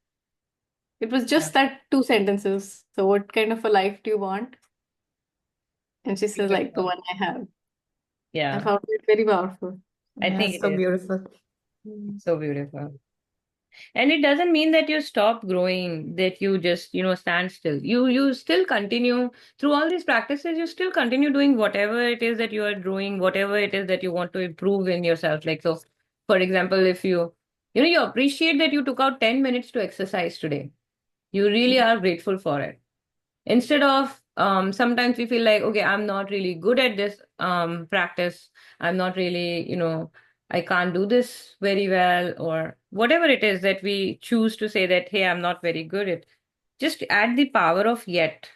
it was Yeah. just that two sentences. So, what kind of a life do you want? And she says, like the Beautiful. one I have. I Yeah, found it very powerful. I Yeah, think it so is beautiful. so beautiful. And it doesn't mean that you stop growing, that you just, stand still. You still continue through all these practices, you still continue doing whatever it is that you are doing, whatever it is that you want to improve in yourself. Like, so, for example, if you appreciate that you took out 10 minutes to exercise today, you really are grateful for it. Instead of sometimes we feel like, okay, I'm not really good at this practice, I'm not really, I can't do this very well, or whatever it is that we choose to say that, hey, I'm not very good at. Just add the power of yet.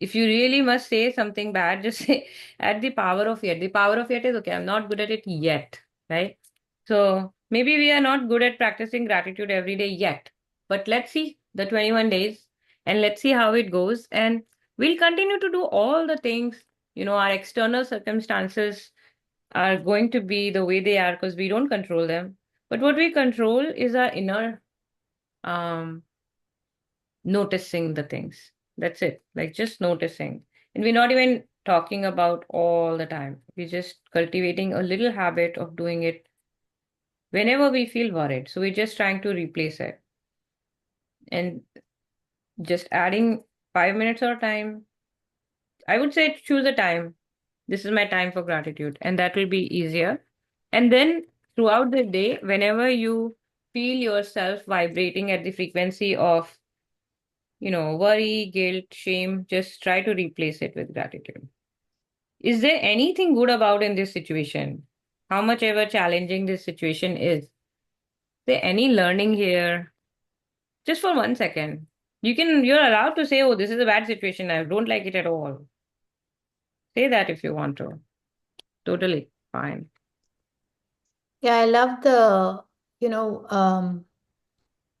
If you really must say something bad, just say, add the power of yet. The power of yet is, okay, I'm not good at it yet, right? So maybe we are not good at practicing gratitude every day yet, but let's see the 21 days and let's see how it goes. And we'll continue to do all the things. Our external circumstances are going to be the way they are because we don't control them. But what we control is our inner um, noticing the things. That's it. Like just noticing. And we're not even talking about all the time. We're just cultivating a little habit of doing it whenever we feel worried. So we're just trying to replace it and just adding 5 minutes or time. I would say choose a time. This is my time for gratitude, and that will be easier. And then throughout the day, whenever you feel yourself vibrating at the frequency of, worry, guilt, shame, just try to replace it with gratitude. Is there anything good about in this situation? How much ever challenging this situation is there any learning here? Just for 1 second. You're allowed to say, oh, this is a bad situation. I don't like it at all. Say that if you want to. Totally fine. Yeah, I love you know,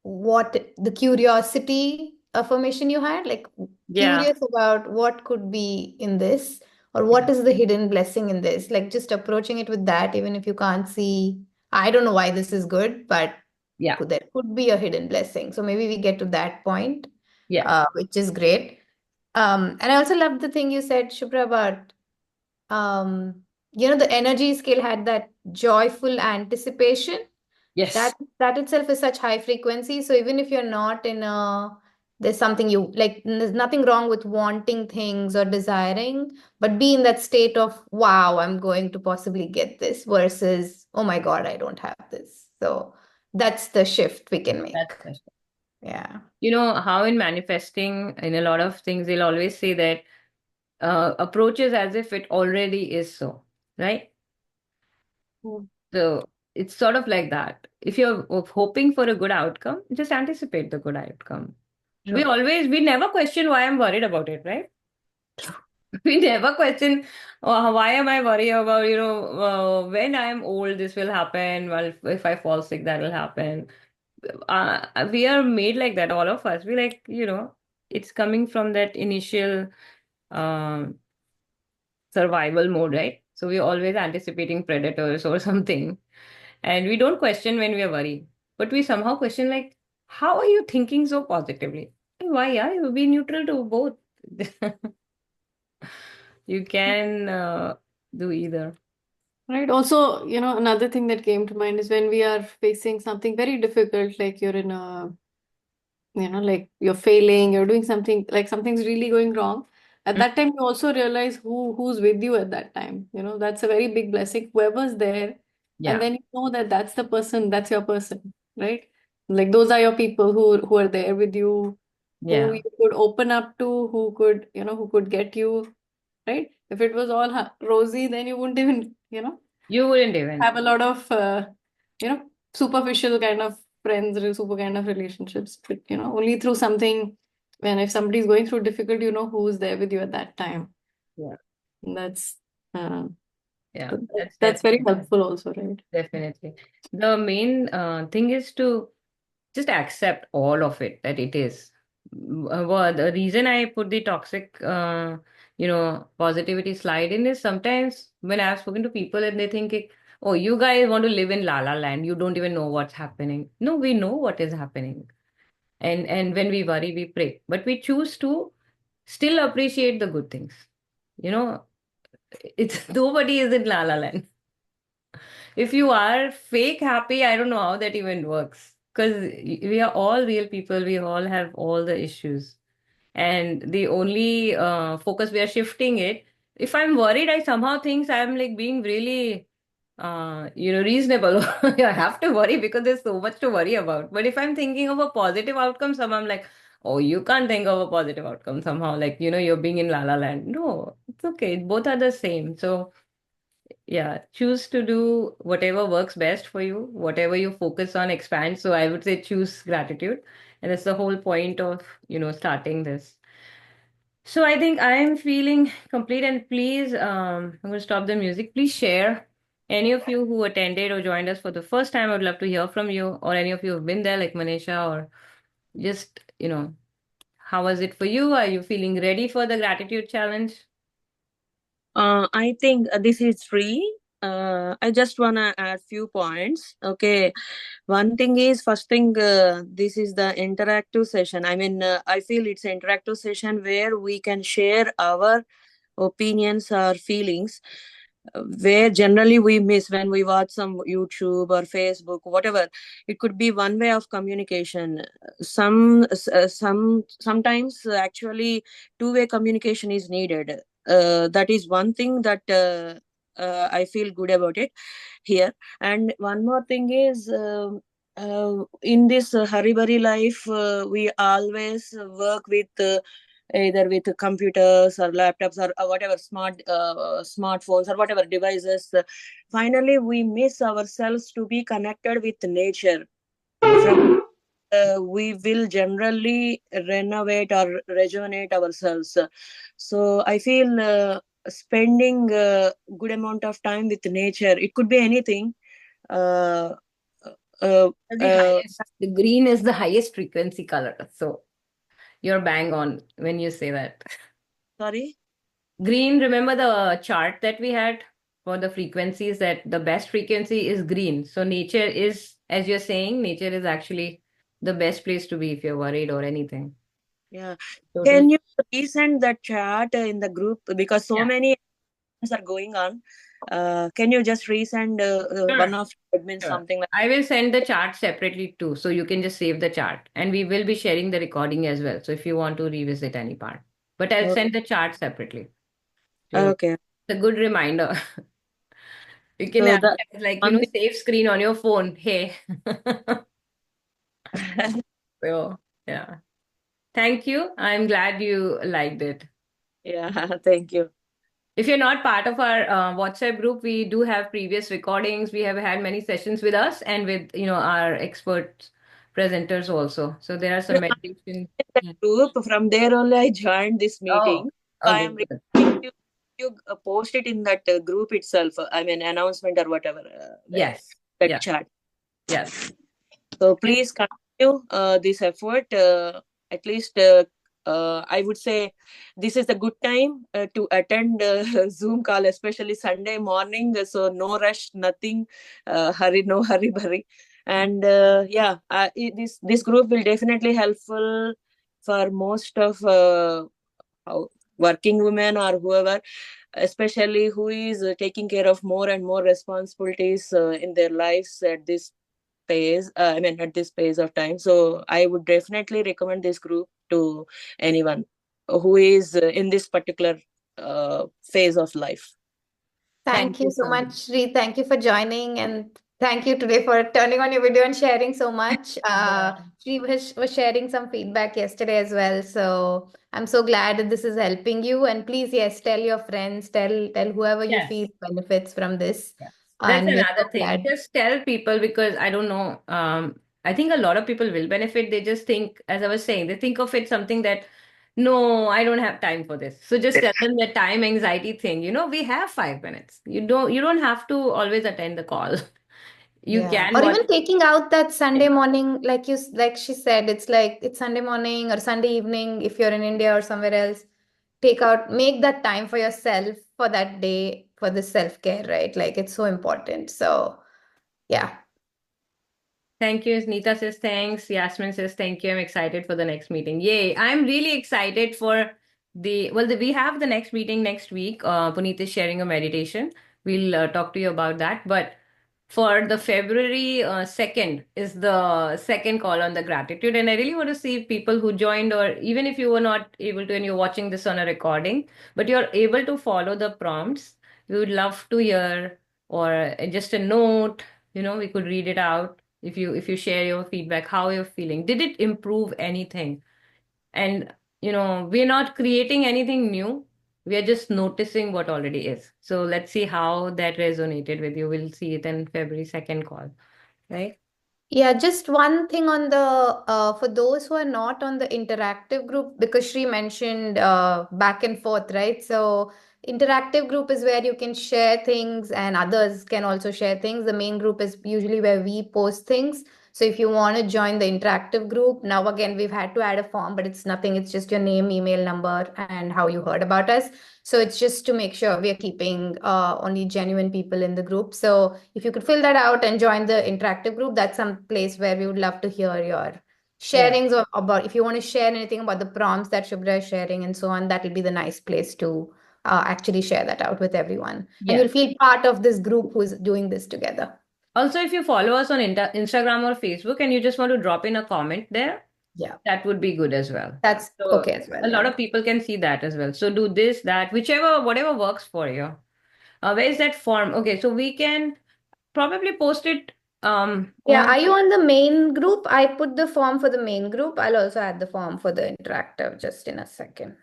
what the curiosity affirmation you had, like Yeah. curious about what could be in this or what is the hidden blessing in this, like just approaching it with that, even if you can't see, I don't know why this is good, but Yeah. there could be a hidden blessing. So maybe we get to that point, Yeah. which is great. And I also loved the thing you said, Shubhra, about um, the energy scale had that joyful anticipation. Yes. That itself is such high frequency. So even if you're not in there's something you like, there's nothing wrong with wanting things or desiring, but be in that state of, wow, I'm going to possibly get this versus, oh my God, I don't have this. So that's the shift we can make. That's the Yeah. You know how in manifesting, in a lot of things, they'll always say that approaches as if it already is so, right? Mm. So it's sort of like that. If you're hoping for a good outcome, just anticipate the good outcome. True. We never question why I'm worried about it, right? We never question, why am I worried about, when I'm old, this will happen. Well, if I fall sick, that will happen. We are made like that, all of us. We like, it's coming from that initial um, survival mode, right? So we're always anticipating predators or something. And we don't question when we are worried. But we somehow question, like, how are you thinking so positively? Why are you? Be neutral to both. You can do either. Right. Also, another thing that came to mind is when we are facing something very difficult, like you're in a, like you're failing, you're doing something, like something's really going wrong. At Mm. that time, you also realize who's with you at that time. That's a very big blessing. Whoever's there, and Yeah. then you know that that's the person, that's your person, right? Like those are your people who are there with you, who Yeah. you could open up to, who could get you, right? If it was all rosy, then you wouldn't even, You wouldn't even. have a lot of you know superficial kind of friends or super kind of relationships, but only through something, when if somebody's going through difficult, who's there with you at that time. Yeah. And uh, Yeah. that's very helpful also, right? Definitely. The main thing is to just accept all of it that it is. Well, the reason I put the toxic positivity slide in is sometimes when I've spoken to people and they think, oh, you guys want to live in la la land. You don't even know what's happening. No, we know what is happening. And when we worry, we pray. But we choose to still appreciate the good things. You know, it's nobody is in la la land. If you are fake happy, I don't know how that even works. Because we are all real people, we all have all the issues. And the only focus we are shifting it. If I'm worried, I somehow think I'm like being really, reasonable. I have to worry because there's so much to worry about. But if I'm thinking of a positive outcome, somehow I'm like, oh, you can't think of a positive outcome somehow. Like, you're being in la la land. No, it's okay. Both are the same. So yeah, choose to do whatever works best for you, whatever you focus on, expand. So I would say choose gratitude. And that's the whole point of, starting this. So I think I am feeling complete. And please, I'm going to stop the music. Please share any of you who attended or joined us for the first time. I would love to hear from you, or any of you who've been there, like Manisha, or just, how was it for you? Are you feeling ready for the gratitude challenge? I think this is free. I just wanna add few points. Okay, one thing is, first thing, this is the interactive session. I mean, I feel it's an interactive session where we can share our opinions or feelings, where generally we miss when we watch some YouTube or Facebook, whatever. It could be one way of communication. Sometimes actually two-way communication is needed. That is one thing that I feel good about it here. And one more thing is, in this hurry life, we always work with either with computers or laptops or whatever smartphones or whatever devices. Finally, we miss ourselves to be connected with nature. From we will generally renovate or rejuvenate ourselves. So I feel spending a good amount of time with nature. It could be anything. Uh, uh, The uh, highest, the green is the highest frequency color. So you're bang on when you say that. Sorry. Green, remember the chart that we had for the frequencies, that the best frequency is green. So nature is, as you're saying, nature is actually the best place to be if you're worried or anything. Yeah. Totally. Can you resend the chat in the group, because so Yeah. many are going on? Can you just resend Sure. one of admin Sure. something like? I will send the chart separately too. So you can just save the chart. And we will be sharing the recording as well. So if you want to revisit any part. But I'll Okay. send the chart separately. So Okay. it's a good reminder. You can So have the it like, one thing. save screen on your phone. Hey. So yeah. Thank you. I'm glad you liked it. Yeah. Thank you. If you're not part of our WhatsApp group, we do have previous recordings. We have had many sessions with us and with, our expert presenters also. So there are some meditation. That group, from there only I joined this Oh, meeting. I okay. am Good. requesting you post it in that group itself. I mean, announcement or whatever, Yes. that Yeah. chat. Yes. So And please continue this effort. At least I would say this is a good time to attend Zoom call, especially Sunday morning. So no rush, nothing, hurry, no hurry, hurry. And yeah, this group will definitely helpful for most of working women or whoever, especially who is taking care of more and more responsibilities in their lives at this phase. I mean, at this phase of time. So I would definitely recommend this group to anyone who is in this particular phase of life. thank Thank you you so so much. much, Shri. Thank you for joining, and thank you today for turning on your video and sharing so much. Yeah. Shri was sharing some feedback yesterday as well, so I'm so glad that this is helping you. And please, yes, tell your friends, tell whoever you Yes. feel benefits from this, Yes. That's and we're so another thing. glad. Just tell people, because I don't know. I think a lot of people will benefit. They just think, as I was saying, they think of it something that, no, I don't have time for this. So just tell them the time anxiety thing. We have 5 minutes. You don't have to always attend the call. You Yeah, can or watch. even taking out that Sunday morning, like like she said, it's like it's Sunday morning or Sunday evening if you're in India or somewhere else, make that time for yourself for that day for the self-care, right? Like it's so important. So yeah. Thank you. Nita says thanks. Yasmin says thank you. I'm excited for the next meeting. Yay. I'm really excited for we have the next meeting next week. Puneet is sharing a meditation. We'll talk to you about that. But for the February 2nd is the second call on the gratitude. And I really want to see people who joined, or even if you were not able to and you're watching this on a recording, but you're able to follow the prompts. We would love to hear, or just a note, we could read it out. If you share your feedback, how you're feeling, did it improve anything? And we're not creating anything new, we are just noticing what already is. So let's see how that resonated with you. We'll see it in February 2nd call, right? Yeah, just one thing on the for those who are not on the interactive group, because Shri mentioned back and forth, right? So interactive group is where you can share things and others can also share things. The main group is usually where we post things. So if you want to join the interactive group, now again we've had to add a form, but it's nothing. It's just your name, email number, and how you heard about us. So it's just to make sure we are keeping only genuine people in the group. So if you could fill that out and join the interactive group, that's some place where we would love to hear your Yeah. sharings about if you want to share anything about the prompts that Shubhra is sharing and so on, that will be the nice place to actually share that out with everyone. And Yeah. you'll feel part of this group who's doing this together. Also, if you follow us on Instagram or Facebook and you just want to drop in a comment there, Yeah, that would be good as well. that's So okay as well. a lot Yeah. of people can see that as well. So do this, that, whatever works for you. Where is that form? Okay, so we can probably post it Yeah, on. are you on the main group? I put the form for the main group. I'll also add the form for the interactive just in a second.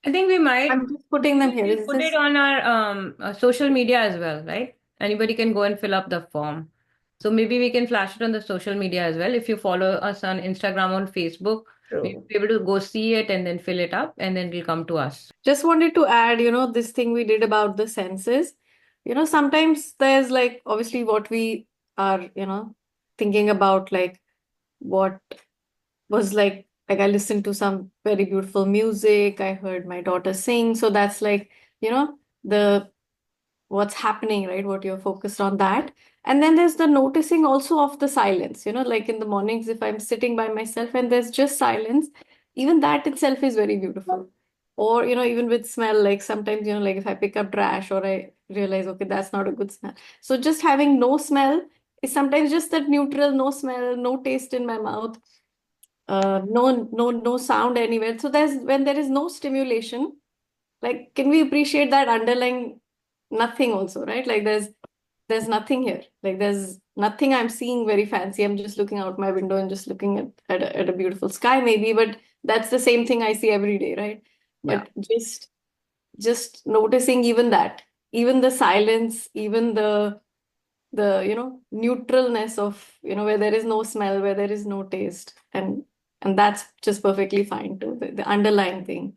I think we might I'm just putting them here. we'll Is put it this on our social media as well, right? Anybody can go and fill up the form. So maybe we can flash it on the social media as well. If you follow us on Instagram or Facebook, we'll True. be able to go see it and then fill it up, and then it'll come to us. just wanted to add, this thing we did about the senses. Sometimes there's like obviously what we are, thinking about, like what was like I listened to some very beautiful music, I heard my daughter sing. So that's like, the what's happening, right? What you're focused on that. And then there's the noticing also of the silence, like in the mornings, if I'm sitting by myself and there's just silence, even that itself is very beautiful. Or, even with smell, like sometimes, like if I pick up trash or I realize, okay, that's not a good smell. So just having no smell is sometimes just that neutral, no smell, no taste in my mouth, no sound anywhere. So when there is no stimulation, like can we appreciate that underlying nothing also, right? Like there's nothing here, like there's nothing I'm seeing very fancy. I'm just looking out my window and just looking at a beautiful sky maybe, but that's the same thing I see every day, right? Yeah. But just noticing even that, even the silence, even the neutralness of, where there is no smell, where there is no taste, and that's just perfectly fine too, the underlying thing.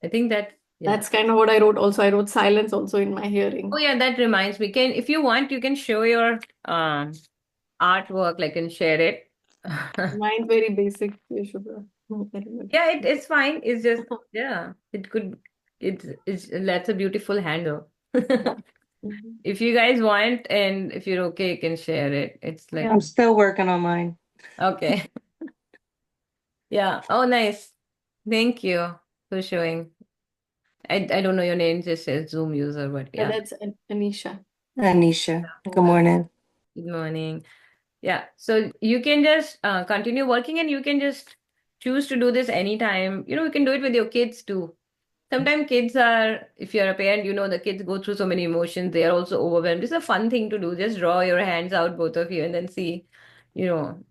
I think that, yeah. That's kind of what I wrote also. I wrote silence also in my hearing. Oh yeah, that reminds me. If you want, you can show your artwork, like, and share it. Mine's very basic, Shubhra. Very good. Yeah, it's fine. It's just, yeah, that's a beautiful handle. Mhm. If you guys want and if you're okay, you can share it. It's like, Yeah. I'm still working on mine. okay. Yeah. Oh, nice. Thank you for showing. I don't know your name, just says Zoom user, but Yeah, yeah. that's Anisha. Anisha, good morning. Good morning. Yeah. So you can just continue working, and you can just choose to do this anytime. You can do it with your kids too. Sometimes kids are, if you're a parent, the kids go through so many emotions. They are also overwhelmed. It's a fun thing to do. Just draw your hands out, both of you, and then see, you know,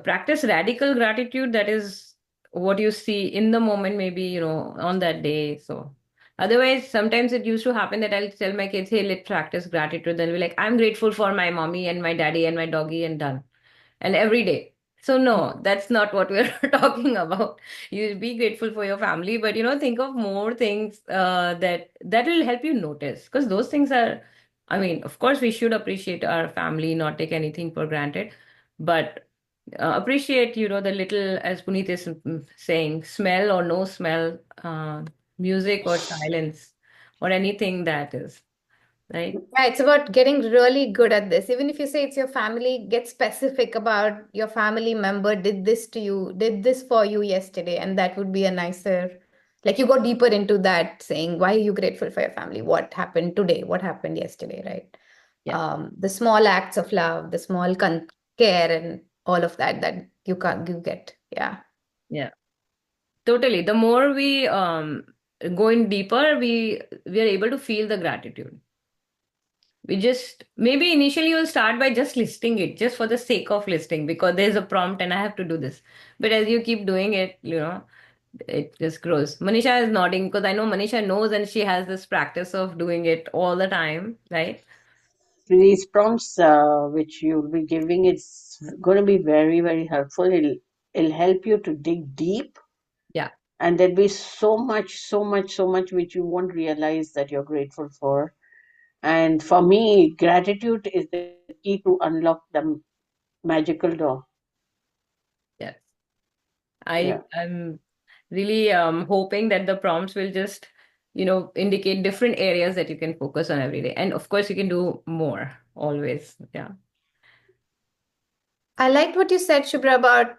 practice radical gratitude. That is what you see in the moment, maybe, on that day. So otherwise, sometimes it used to happen that I'll tell my kids, hey, let's practice gratitude. Then we're like, I'm grateful for my mommy and my daddy and my doggy, and done. And every day. So no, that's not what we're talking about. You be grateful for your family, but think of more things that will help you notice, because those things are, I mean, of course, we should appreciate our family, not take anything for granted, but appreciate, the little, as Puneet is saying, smell or no smell, music or silence, or anything that is, right? Yeah, it's about getting really good at this. Even if you say it's your family, get specific about your family member did this to you, did this for you yesterday. And that would be a nicer, like you go deeper into that, saying, why are you grateful for your family? What happened today? What happened yesterday, right? Yeah, The small acts of love, the small care and all of that that you get. Yeah. yeah, totally. The more we go in deeper, we are able to feel the gratitude. We just, maybe initially you'll start by just listing it just for the sake of listing, because there's a prompt and I have to do this. But as you keep doing it, it just grows. Manisha is nodding because I know Manisha knows and she has this practice of doing it all the time, right? These prompts which you'll be giving, it's going to be very, very helpful. It'll help you to dig deep, Yeah. and there'll be so much, so much, so much which you won't realize that you're grateful for. And for me, gratitude is the key to unlock the magical door. Yes. Yeah. I'm really hoping that the prompts will just, indicate different areas that you can focus on every day. And of course, you can do more always. Yeah. I liked what you said, Shubhra, about,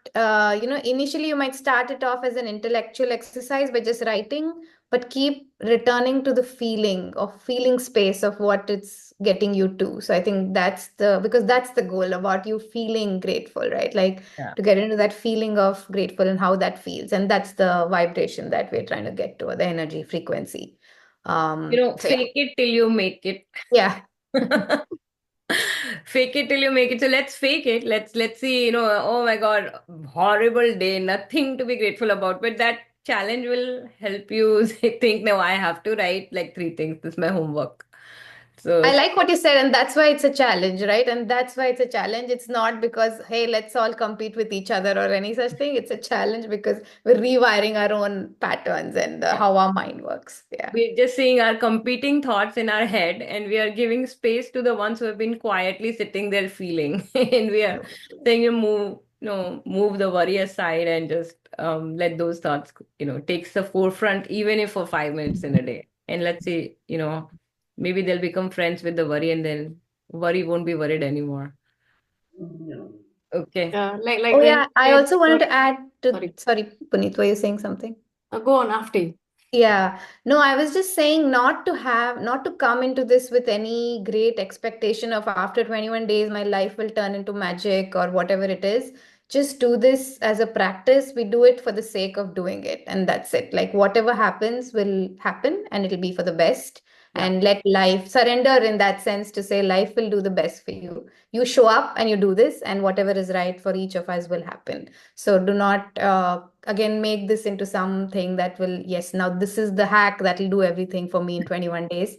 initially you might start it off as an intellectual exercise by just writing, but keep returning to the feeling of feeling space of what it's getting you to. So I think because that's the goal about you feeling grateful, right? Like Yeah. to get into that feeling of grateful and how that feels. And that's the vibration that we're trying to get to, or the energy frequency. So Fake it till you make it. yeah. Fake it till you make it. So let's fake it. Let's see, oh my God, horrible day, nothing to be grateful about. But that challenge will help you think, no, I have to write like three things. This is my homework. So I like what you said, and that's why it's a challenge, right? And that's why it's a challenge. It's not because, hey, let's all compete with each other or any such thing. It's a challenge because we're rewiring our own patterns and yeah. how our mind works. Yeah. We're just seeing our competing thoughts in our head, and we are giving space to the ones who have been quietly sitting there feeling. And we are saying, move the worry aside and just let those thoughts, takes the forefront, even if for 5 minutes in a day. And let's see, maybe they'll become friends with the worry, and then worry won't be worried anymore. Yeah. Okay. Like Oh, when yeah. you I said, also wanted to add to, sorry, sorry, Puneet, were you saying something? go on after you. Yeah, no, I was just saying not to come into this with any great expectation of after 21 days, my life will turn into magic or whatever it is. Just do this as a practice. We do it for the sake of doing it, and that's it. Like whatever happens will happen and it'll be for the best. Yeah. And let life surrender in that sense to say life will do the best for you. You show up and you do this, and whatever is right for each of us will happen. So do not again make this into something that will, yes, now this is the hack that will do everything for me in 21 days.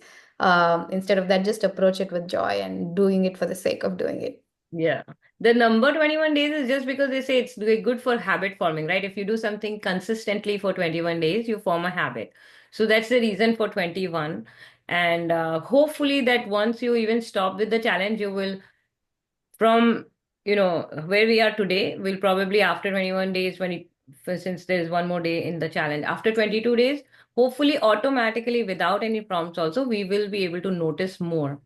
Instead of that, just approach it with joy and doing it for the sake of doing it. Yeah. The number 21 days is just because they say it's good for habit forming, right? If you do something consistently for 21 days, you form a habit. So that's the reason for 21. And hopefully that once you even stop with the challenge, you will, from, where we are today, will probably after 21 days, since there's one more day in the challenge, after 22 days, hopefully automatically without any prompts also, we will be able to notice more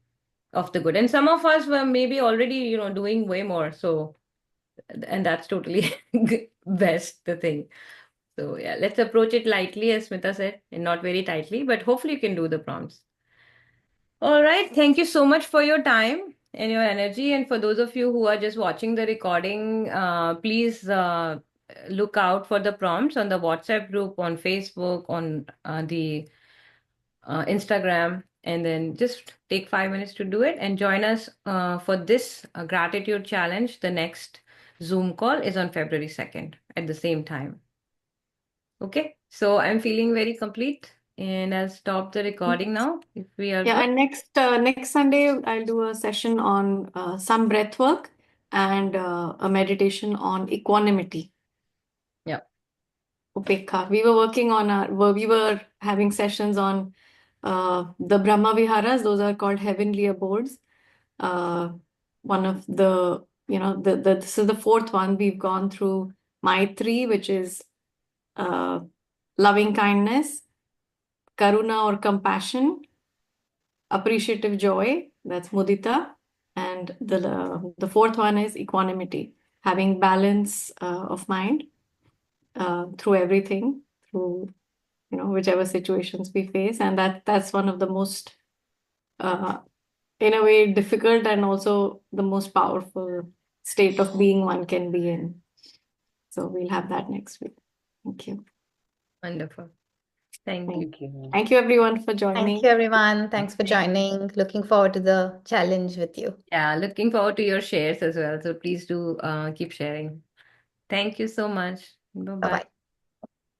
of the good. And some of us were maybe already, doing way more. So, and that's totally best the thing. So yeah, let's approach it lightly, as Smita said, and not very tightly, but hopefully you can do the prompts. All right. Thank you so much for your time and your energy. And for those of you who are just watching the recording, please look out for the prompts on the WhatsApp group, on Facebook, on the Instagram, and then just take 5 minutes to do it and join us for this gratitude challenge. The next Zoom call is on February 2nd at the same time. Okay, so I'm feeling very complete and I'll stop the recording now if we are Yeah, good. and next Sunday I'll do a session on some breath work and a meditation on equanimity. Yeah. Upekha. We were having sessions on the Brahma Viharas. Those are called heavenly abodes. One of the this is the fourth one. We've gone through Maitri, which is loving kindness, Karuna or compassion, appreciative joy, that's Mudita, and the fourth one is equanimity, having balance of mind through everything, through whichever situations we face, and that's one of the most in a way difficult and also the most powerful state of being one can be in. So we'll have that next week. Thank you. Wonderful. Thank you. Thank you. Thank you everyone for joining. Thank you, everyone. Thanks for joining. Looking forward to the challenge with you. Yeah, looking forward to your shares as well. So please do keep sharing. Thank you so much. Bye-bye. Bye-bye.